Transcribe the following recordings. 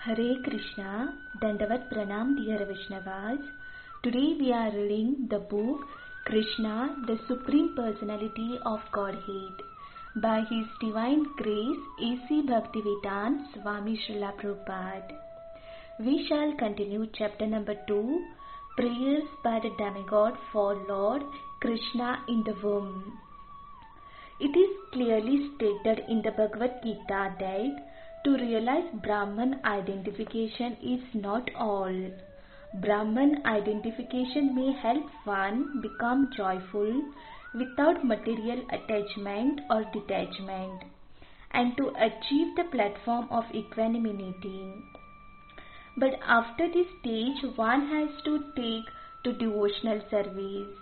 Hare Krishna, Dandavat Pranam dear Vaishnavas. Today we are reading the book Kṛṣṇa, the Supreme Personality of Godhead by His Divine Grace A.C. Bhaktivedanta Swami Śrila Prabhupāda. We shall continue chapter number 2, Prayers by the Demigods for Lord Kṛṣṇa in the Womb. It is clearly stated in the Bhagavad-Gitā that to realize Brahman identification is not all. Brahman identification may help one become joyful without material attachment or detachment and to achieve the platform of equanimity. But after this stage, one has to take to devotional service.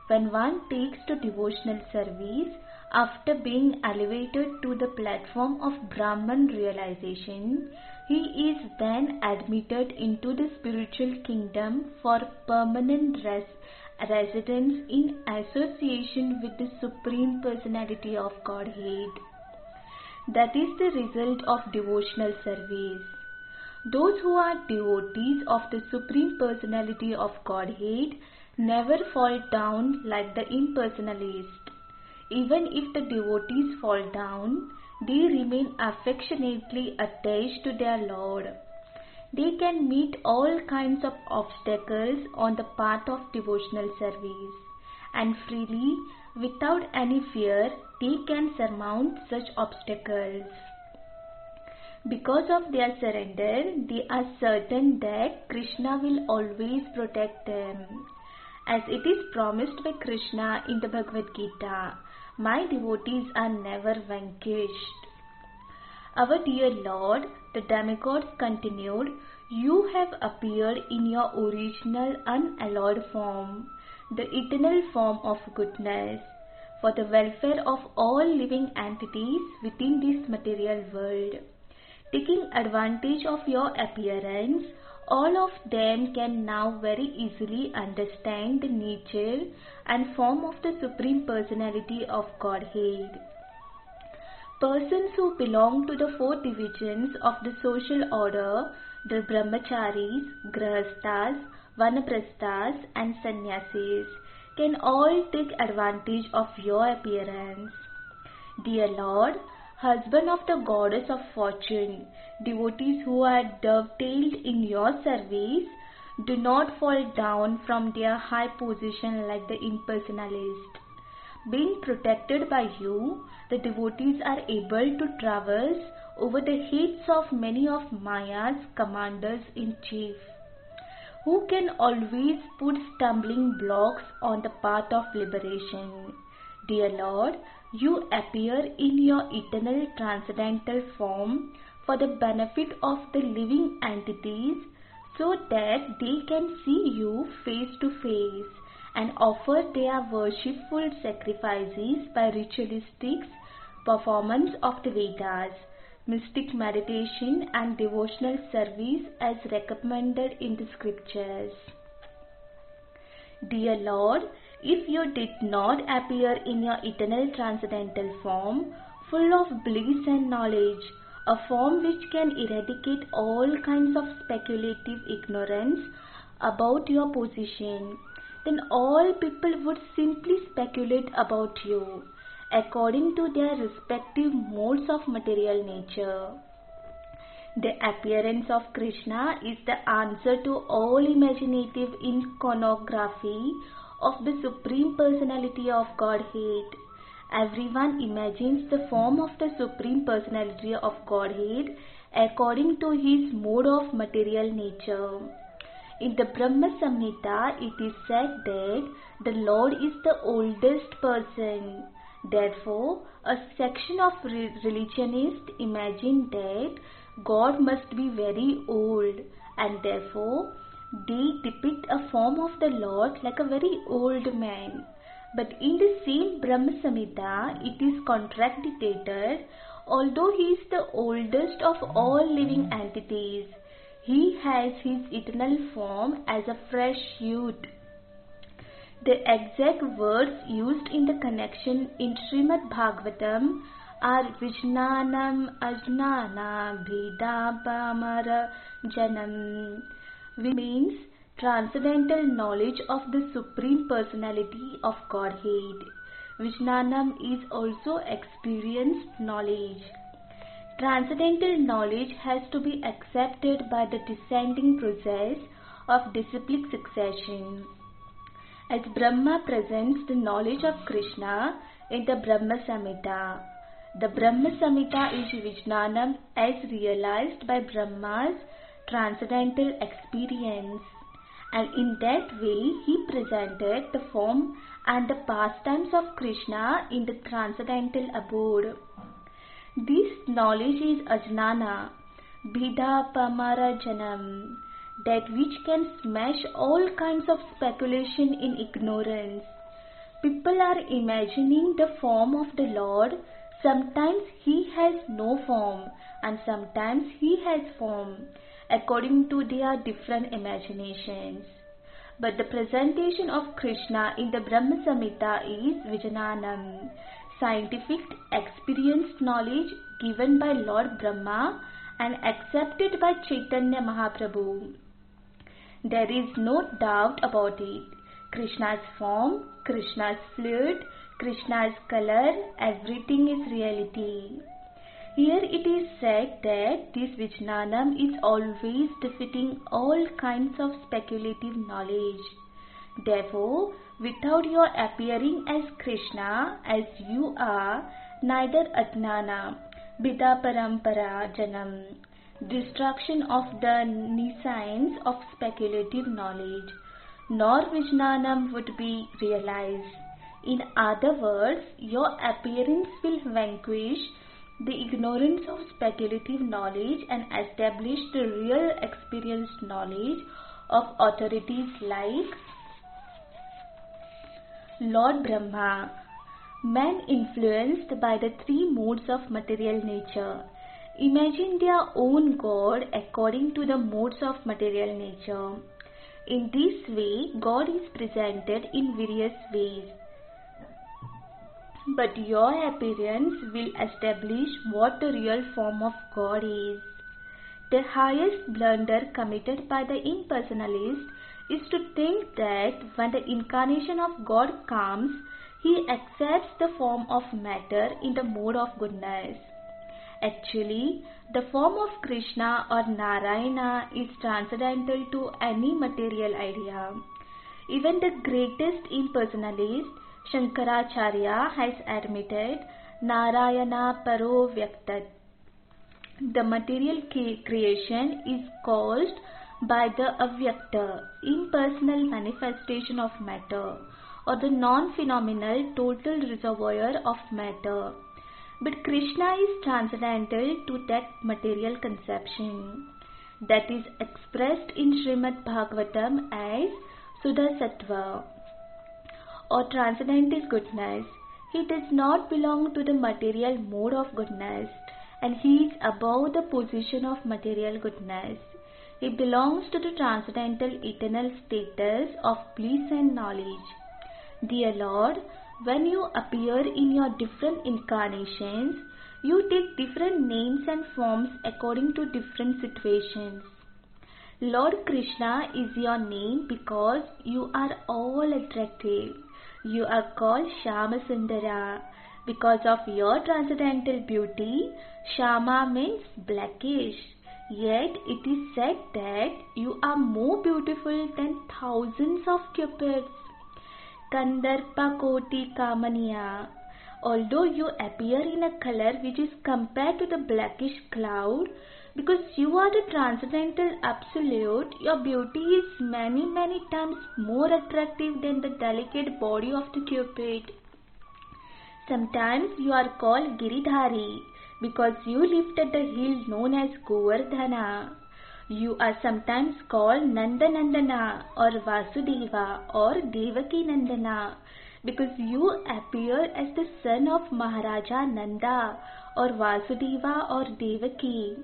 When one takes to devotional service, after being elevated to the platform of Brahman realization, he is then admitted into the spiritual kingdom for permanent residence in association with the Supreme Personality of Godhead. That is the result of devotional service. Those who are devotees of the Supreme Personality of Godhead never fall down like the impersonalist. Even if the devotees fall down, they remain affectionately attached to their Lord. They can meet all kinds of obstacles on the path of devotional service, and freely, without any fear, they can surmount such obstacles. Because of their surrender, they are certain that Kṛṣṇa will always protect them. As it is promised by Kṛṣṇa in the Bhagavad-Gitā, my devotees are never vanquished. Our dear Lord, the demigods continued, you have appeared in your original unalloyed form, the eternal form of goodness, for the welfare of all living entities within this material world. Taking advantage of your appearance, all of them can now very easily understand the nature and form of the Supreme Personality of Godhead. Persons who belong to the four divisions of the social order, the Brahmacharis, Grihasthas, Vanaprasthas and Sannyasis, can all take advantage of your appearance. Dear Lord, husband of the goddess of fortune, devotees who are dovetailed in your service do not fall down from their high position like the impersonalist. Being protected by you, the devotees are able to traverse over the heads of many of Maya's commanders-in-chief, who can always put stumbling blocks on the path of liberation. Dear Lord, you appear in your eternal transcendental form for the benefit of the living entities so that they can see you face to face and offer their worshipful sacrifices by ritualistic performance of the Vedas, mystic meditation and devotional service as recommended in the scriptures. Dear Lord, if you did not appear in your eternal transcendental form, full of bliss and knowledge, a form which can eradicate all kinds of speculative ignorance about your position, then all people would simply speculate about you, according to their respective modes of material nature. The appearance of Kṛṣṇa is the answer to all imaginative iconography of the Supreme Personality of Godhead. Everyone imagines the form of the Supreme Personality of Godhead according to his mode of material nature. In the Brahma Samhita, it is said that the Lord is the oldest person. Therefore, a section of religionists imagine that God must be very old, and therefore they depict a form of the Lord like a very old man. But in the same Brahma Samhita, it is contradicted. Although he is the oldest of all living entities, he has his eternal form as a fresh youth. The exact words used in the connection in Srimad Bhagavatam are Vijnanam Ajnana Bhedapamara Janam, which means transcendental knowledge of the Supreme Personality of Godhead. Vijnanam is also experienced knowledge. Transcendental knowledge has to be accepted by the descending process of disciplic succession. As Brahma presents the knowledge of Kṛṣṇa in the Brahma Samhita, the Brahma Samhita is Vijnanam as realized by Brahma's transcendental experience, and in that way he presented the form and the pastimes of Kṛṣṇa in the transcendental abode. This knowledge is Ajnana, Bhedapamara Janam, that which can smash all kinds of speculation in ignorance. People are imagining the form of the Lord. Sometimes he has no form and sometimes he has form, according to their different imaginations. But the presentation of Kṛṣṇa in the Brahma Samhita is Vijnanam, scientific experienced knowledge given by Lord Brahma and accepted by Chaitanya Mahaprabhu. There is no doubt about it. Kṛṣṇa's form, Kṛṣṇa's fluid, Kṛṣṇa's color, everything is reality. Here it is said that this Vijnanam is always defeating all kinds of speculative knowledge. Therefore, without your appearing as Kṛṣṇa, as you are, neither Ajnana, Bhedaparampara Janam, destruction of the nescience of speculative knowledge, nor Vijnanam would be realized. In other words, your appearance will vanquish the ignorance of speculative knowledge and establish the real experienced knowledge of authorities like Lord Brahma. Men influenced by the three modes of material nature imagine their own God according to the modes of material nature. In this way, God is presented in various ways. But your appearance will establish what the real form of God is. The highest blunder committed by the impersonalist is to think that when the incarnation of God comes, he accepts the form of matter in the mode of goodness. Actually, the form of Kṛṣṇa or Narayana is transcendental to any material idea. Even the greatest impersonalist, Shankaracharya, has admitted Narayana Paro Vyaktat. The material creation is caused by the Avyakta, impersonal manifestation of matter, or the non-phenomenal total reservoir of matter. But Kṛṣṇa is transcendental to that material conception. That is expressed in Srimad Bhagavatam as Sudha Sattva, or transcendental goodness. He does not belong to the material mode of goodness, and he is above the position of material goodness. He belongs to the transcendental eternal status of bliss and knowledge. Dear Lord, when you appear in your different incarnations, you take different names and forms according to different situations. Lord Kṛṣṇa is your name because you are all attractive. You are called Shama Sundara. Because of your transcendental beauty, Shama means blackish. Yet it is said that you are more beautiful than thousands of cupids. Kandarpa Koti Kamaniya. Although you appear in a color which is compared to the blackish cloud, because you are the transcendental absolute, your beauty is many times more attractive than the delicate body of the cupid. Sometimes you are called Giridhari because you lifted the hill known as Govardhana. You are sometimes called Nandanandana or Vasudeva or Devaki Nandana because you appear as the son of Maharaja Nanda or Vasudeva or Devaki.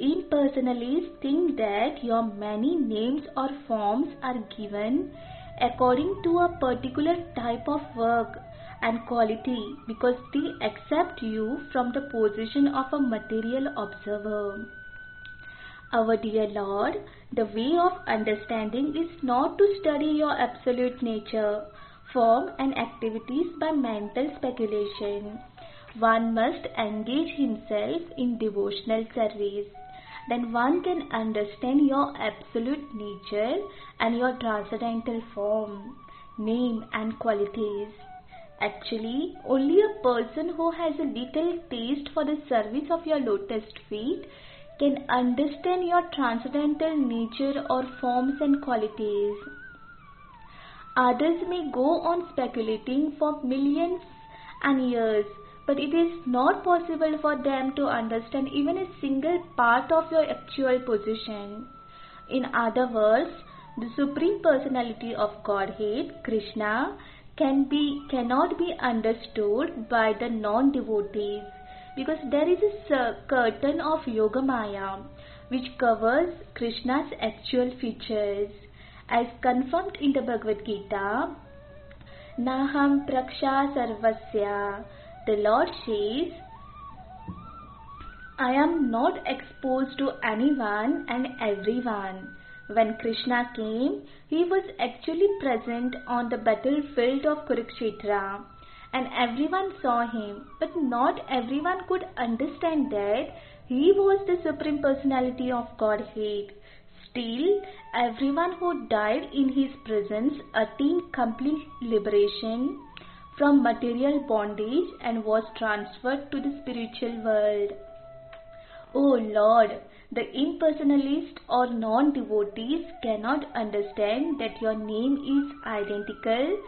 Impersonalists think that your many names or forms are given according to a particular type of work and quality because they accept you from the position of a material observer. Our dear Lord, the way of understanding is not to study your absolute nature, form and activities by mental speculation. One must engage himself in devotional service. Then one can understand your absolute nature and your transcendental form, name and qualities. Actually, only a person who has a little taste for the service of your lotus feet can understand your transcendental nature or forms and qualities. Others may go on speculating for millions and years, but it is not possible for them to understand even a single part of your actual position. In other words, the Supreme Personality of Godhead, Kṛṣṇa, cannot be understood by the non-devotees because there is a curtain of Yogamaya which covers Krishna's actual features. As confirmed in the Bhagavad-Gitā, Naham Praksha Sarvasya, the Lord says, I am not exposed to anyone and everyone. When Kṛṣṇa came, he was actually present on the battlefield of Kurukshetra, and everyone saw him, but not everyone could understand that he was the Supreme Personality of Godhead. Still, everyone who died in his presence attained complete liberation from material bondage and was transferred to the spiritual world. O Lord, the impersonalist or non-devotees cannot understand that your name is identical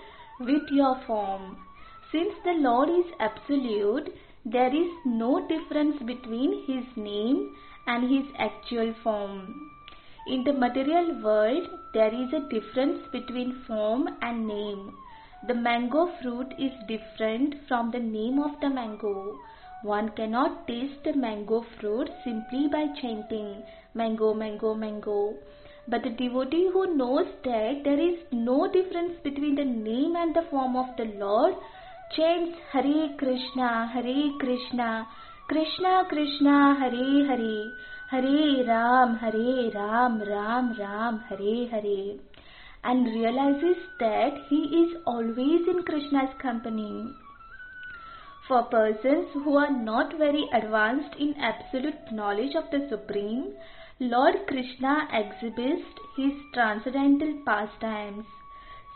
with your form. Since the Lord is absolute, there is no difference between his name and his actual form. In the material world, there is a difference between form and name. The mango fruit is different from the name of the mango. One cannot taste the mango fruit simply by chanting mango, mango, mango. But the devotee who knows that there is no difference between the name and the form of the Lord chants Hare Kṛṣṇa, Hare Kṛṣṇa, Kṛṣṇa Kṛṣṇa, Hare Hare, Hare Ram, Ram Ram, Hare Hare, and realizes that he is always in Krishna's company. For persons who are not very advanced in absolute knowledge of the Supreme, Lord Kṛṣṇa exhibits his transcendental pastimes.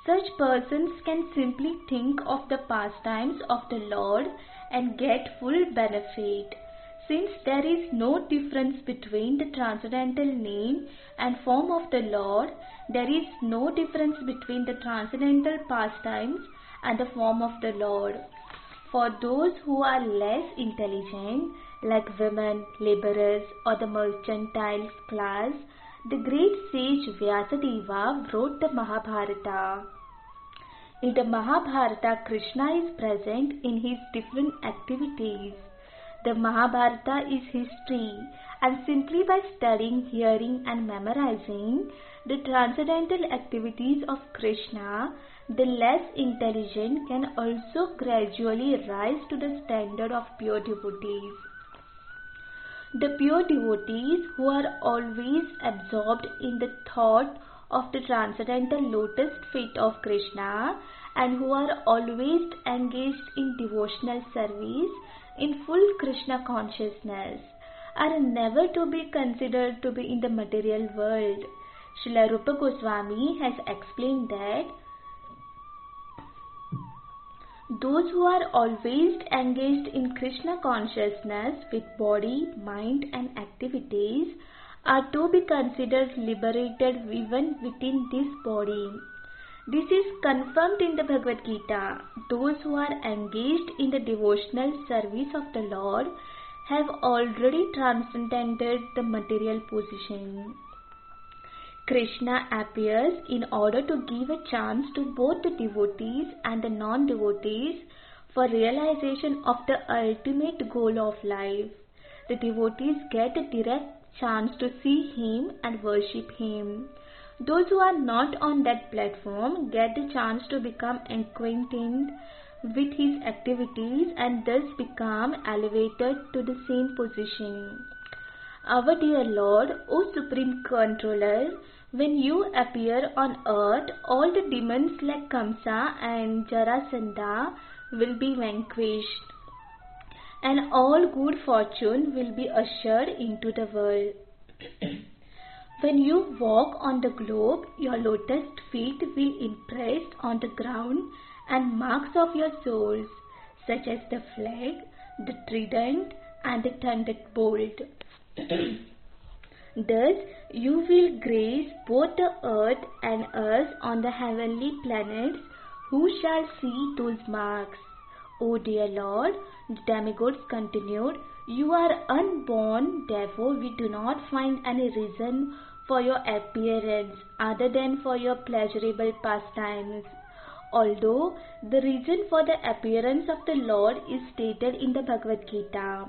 Such persons can simply think of the pastimes of the Lord and get full benefit. Since there is no difference between the transcendental name and form of the Lord, there is no difference between the transcendental pastimes and the form of the Lord. For those who are less intelligent, like women, laborers, or the mercantile class, the great sage Vyasadeva wrote the Mahabharata. In the Mahabharata, Kṛṣṇa is present in his different activities. The Mahabharata is history, and simply by studying, hearing and memorizing the transcendental activities of Kṛṣṇa, the less intelligent can also gradually rise to the standard of pure devotees. The pure devotees who are always absorbed in the thought of the transcendental lotus feet of Kṛṣṇa and who are always engaged in devotional service in full Kṛṣṇa consciousness are never to be considered to be in the material world. Śrila Rupa Goswami has explained that those who are always engaged in Kṛṣṇa consciousness with body, mind and activities are to be considered liberated even within this body. This is confirmed in the Bhagavad-Gitā. Those who are engaged in the devotional service of the Lord have already transcended the material position. Kṛṣṇa appears in order to give a chance to both the devotees and the non-devotees for realization of the ultimate goal of life. The devotees get a direct chance to see him and worship him. Those who are not on that platform get the chance to become acquainted with his activities and thus become elevated to the same position. Our dear Lord, O Supreme Controller, when you appear on earth, all the demons like Kṛṣṇa and Jarasandha will be vanquished, and all good fortune will be ushered into the world. When you walk on the globe, your lotus feet will impress on the ground and marks of your souls, such as the flag, the trident, and the thunderbolt. Thus, you will grace both the earth and us on the heavenly planets, who shall see those marks. O dear Lord, the demigods continued, you are unborn, therefore we do not find any reason for your appearance other than for your pleasurable pastimes. Although the reason for the appearance of the Lord is stated in the Bhagavad-Gitā,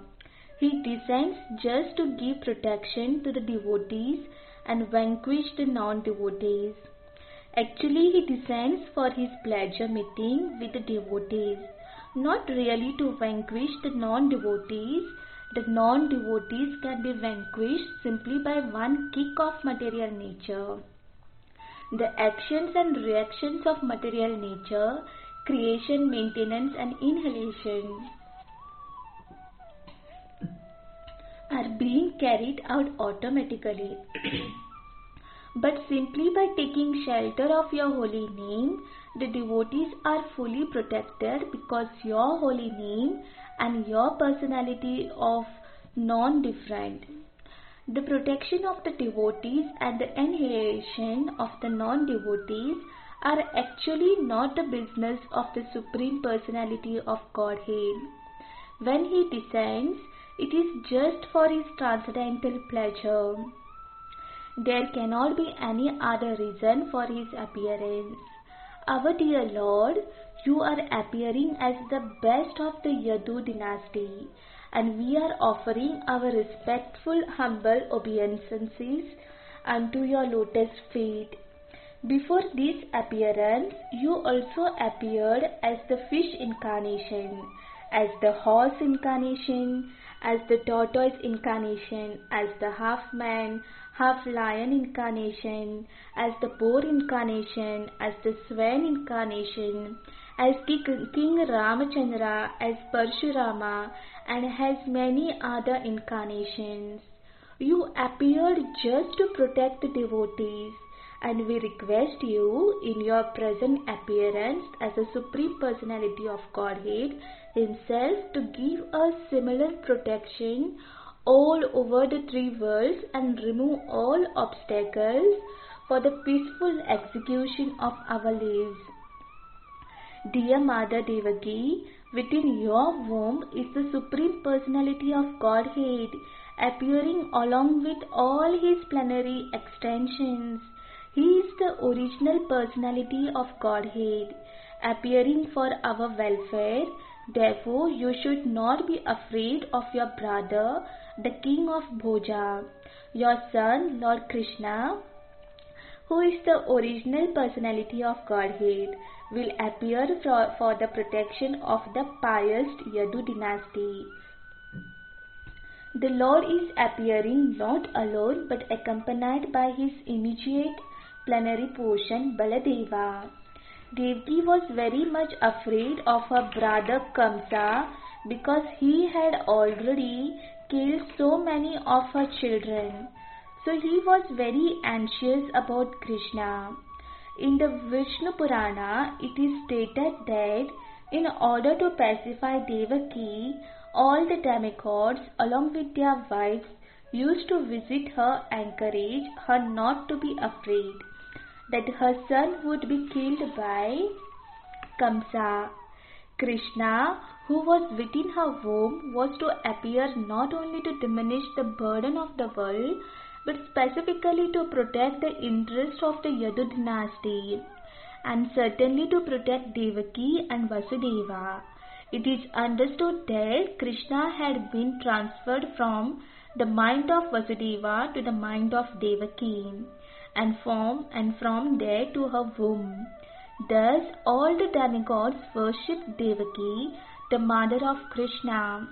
He descends just to give protection to the devotees and vanquish the non-devotees. Actually, He descends for His pleasure meeting with the devotees, not really to vanquish the non-devotees. The non-devotees can be vanquished simply by one kick of material nature. The actions and reactions of material nature, creation, maintenance and inhalation, are being carried out automatically. But simply by taking shelter of your holy name, the devotees are fully protected, because your holy name and your personality of non-different. The protection of the devotees and the annihilation of the non-devotees are actually not the business of the Supreme Personality of Godhead. When He descends, it is just for His transcendental pleasure. There cannot be any other reason for His appearance. Our dear Lord, you are appearing as the best of the Yadu dynasty, and we are offering our respectful, humble obeisances unto your lotus feet. Before this appearance, you also appeared as the fish incarnation, as the horse incarnation, as the tortoise incarnation, as the half-man, half-lion incarnation, as the boar incarnation, as the swan incarnation, as King Ramachandra, as Parshurama, and has many other incarnations. You appeared just to protect the devotees, and we request you in your present appearance as the Supreme Personality of Godhead Himself to give us similar protection all over the three worlds and remove all obstacles for the peaceful execution of our lives. Dear Mother Devaki, within your womb is the Supreme Personality of Godhead, appearing along with all His plenary extensions. He is the original personality of Godhead, appearing for our welfare. Therefore, you should not be afraid of your brother, the king of Bhoja. Your son, Lord Kṛṣṇa, who is the original personality of Godhead, will appear for the protection of the pious Yadu dynasty. The Lord is appearing not alone but accompanied by His immediate plenary portion Baladeva. Devaki was very much afraid of her brother Kṛṣṇa because he had already killed so many of her children. So he was very anxious about Kṛṣṇa. In the Vishnu Purana, it is stated that in order to pacify Devaki, all the demigods along with their wives used to visit her, encourage her not to be afraid that her son would be killed by Kṛṣṇa. Kṛṣṇa, who was within her womb, was to appear not only to diminish the burden of the world, but specifically to protect the interest of the Yadu dynasty, and certainly to protect Devaki and Vasudeva. It is understood that Kṛṣṇa had been transferred from the mind of Vasudeva to the mind of Devaki, and from there to her womb. Thus all the demigods worshipped Devaki, the mother of Kṛṣṇa.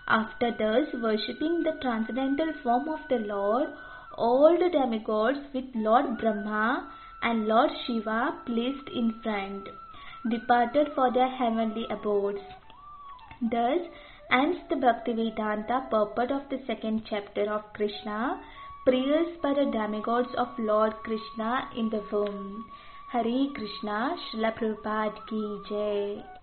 After thus worshipping the transcendental form of the Lord, all the demigods with Lord Brahma and Lord Shiva placed in front, departed for their heavenly abodes. Thus ends the Bhaktivedanta purport of the second chapter of Kṛṣṇa, prayers by the demigods of Lord Kṛṣṇa in the womb. Hare Krishna, Śrila Prabhupāda ki Jai.